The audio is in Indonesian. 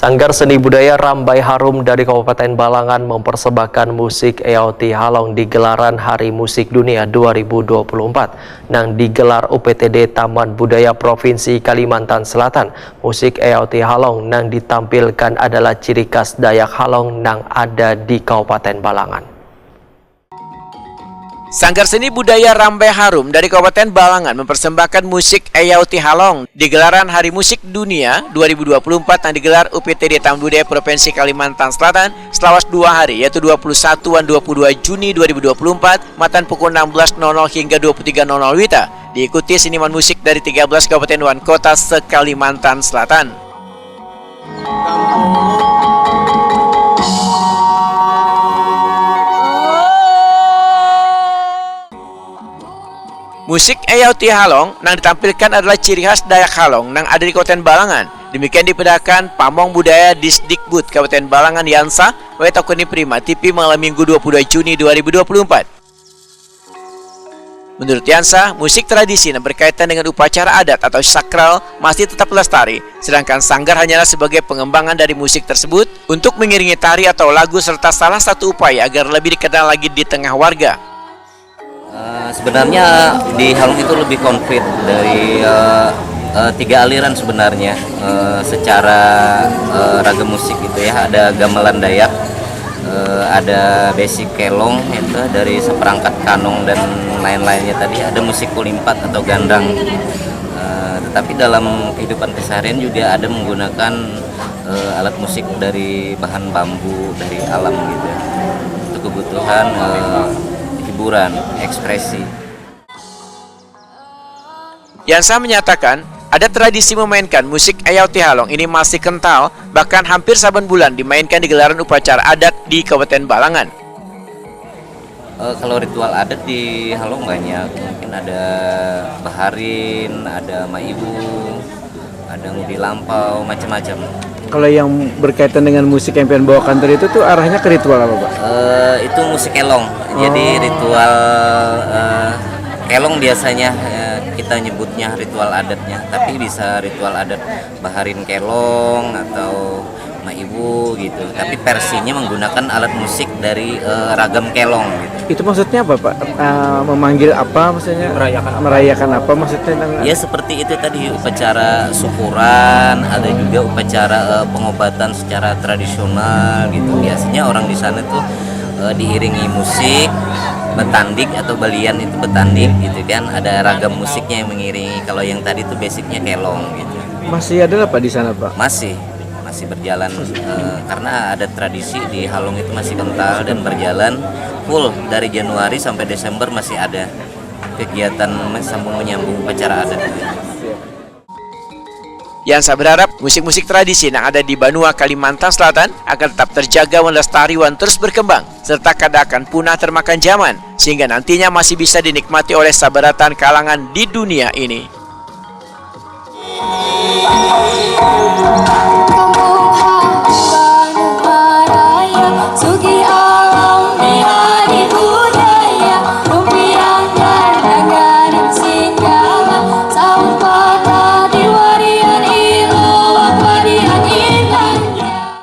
Sanggar Seni Budaya Rambai Harum dari Kabupaten Balangan mempersembahkan musik Eauti Halong di gelaran Hari Musik Dunia 2024 yang digelar UPTD Taman Budaya Provinsi Kalimantan Selatan. Musik Eauti Halong yang ditampilkan adalah ciri khas Dayak Halong yang ada di Kabupaten Balangan. Sanggar Seni Budaya Rambai Harum dari Kabupaten Balangan mempersembahkan musik Eauti Halong di gelaran Hari Musik Dunia 2024 yang digelar UPTD Taman Budaya Provinsi Kalimantan Selatan selama 2 hari, yaitu 21 dan 22 Juni 2024, matan pukul 16.00 hingga 23.00 WITA. Diikuti seniman musik dari 13 kabupaten dan kota se-Kalimantan Selatan. Musik Eauti Halong yang ditampilkan adalah ciri khas Dayak Halong yang ada di Kabupaten Balangan. Demikian diperdakan Pamong Budaya Disdikbud Kabupaten Balangan Yansa, Wetakuni Prima TV malam Minggu 22 Juni 2024. Menurut Yansa, musik tradisi yang berkaitan dengan upacara adat atau sakral masih tetap lestari, sedangkan sanggar hanyalah sebagai pengembangan dari musik tersebut untuk mengiringi tari atau lagu serta salah satu upaya agar lebih dikenal lagi di tengah warga. Sebenarnya di Halong itu lebih konkret dari 3 aliran sebenarnya secara ragam musik gitu ya. Ada gamelan Dayak, ada basic kelong itu dari seperangkat kanong dan lain-lainnya tadi. Ada musik kulimpat atau gandang. Tetapi dalam kehidupan keseharian juga ada menggunakan alat musik dari bahan bambu dari alam gitu ya. Untuk kebutuhan hiburan, ekspresi. Yansa menyatakan, ada tradisi memainkan musik Eauti Halong ini masih kental, bahkan hampir saban bulan dimainkan di gelaran upacara adat di Kabupaten Balangan. Kalau ritual adat di Halong banyak, mungkin ada baharin, ada maibu, ada ngudi lampau, macam-macam. Kalau yang berkaitan dengan musik yang pengen bawakan tadi itu tuh arahnya ke ritual apa, Pak? Itu musik kelong. Jadi ritual kelong biasanya kita nyebutnya ritual adatnya, tapi bisa ritual adat baharin kelong atau maibu gitu. Tapi versinya menggunakan alat musik dari ragam kelong gitu. Itu maksudnya apa, Pak? Memanggil apa maksudnya? Merayakan apa maksudnya? Ya seperti itu tadi, upacara syukuran, ada juga upacara pengobatan secara tradisional gitu. Biasanya orang di sana tuh diiringi musik, betandik atau balian itu betandik gitu kan. Ada ragam musiknya yang mengiringi. Kalau yang tadi tuh basicnya kelong gitu. Masih ada apa di sana, Pak? Masih berjalan karena ada tradisi di Halong itu masih kental dan berjalan full dari Januari sampai Desember masih ada kegiatan sambung menyambung upacara adat. Yansa berharap musik-musik tradisi yang ada di Banua, Kalimantan Selatan akan tetap terjaga dan lestari dan terus berkembang, serta kada akan punah termakan zaman, sehingga nantinya masih bisa dinikmati oleh sabaratan kalangan di dunia ini.